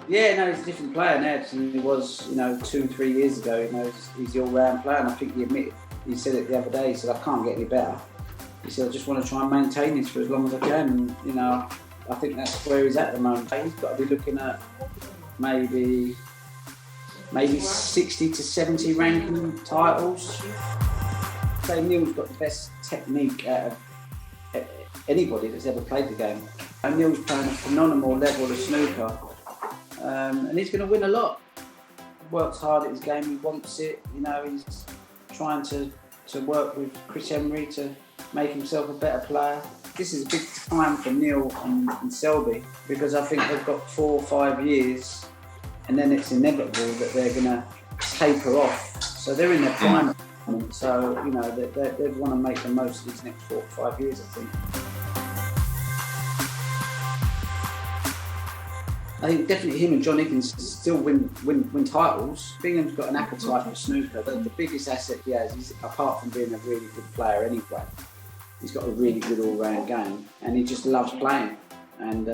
Yeah, no, he's a different player now than he was, 2-3 years ago. He's the all-round player, and I think he said it the other day. He said, "I can't get any better." He said, "I just want to try and maintain this for as long as I can." And, I think that's where he's at the moment. He's got to be looking at maybe 60 to 70 ranking titles. So Neil's got the best technique out of anybody that's ever played the game. And Neil's playing a phenomenal level of snooker, and he's going to win a lot. He works hard at his game, he wants it. He's trying to work with Chris Emery to make himself a better player. This is a big time for Neil and Selby, because I think they've got 4 or 5 years, and then it's inevitable that they're going to taper off. So they're in their prime, so they want to make the most of these next 4 or 5 years, I think. I think definitely him and John Higgins still win titles. Bingham's got an appetite for snooker. The biggest asset he has is, apart from being a really good player anyway, he's got a really good all-round game, and he just loves playing. And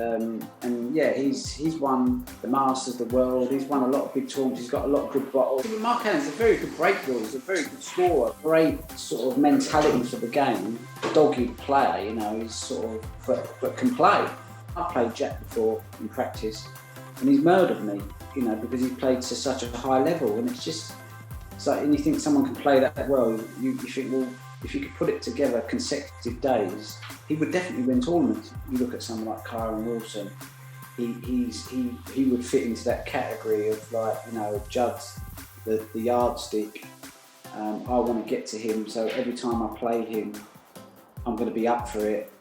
yeah, he's won the Masters of the world. He's won a lot of big tournaments. He's got a lot of good bottles. Mark Allen's a very good break ball. He's a very good scorer. Great sort of mentality for the game. Dogged player, he's sort of but can play. I played Jack before in practice, and he's murdered me, because he's played to such a high level, and it's like, and you think someone can play that well, you think, well, if you could put it together consecutive days, he would definitely win tournaments. You look at someone like Kyron Wilson, he would fit into that category of, like, Judd's the yardstick. I want to get to him, so every time I play him, I'm going to be up for it.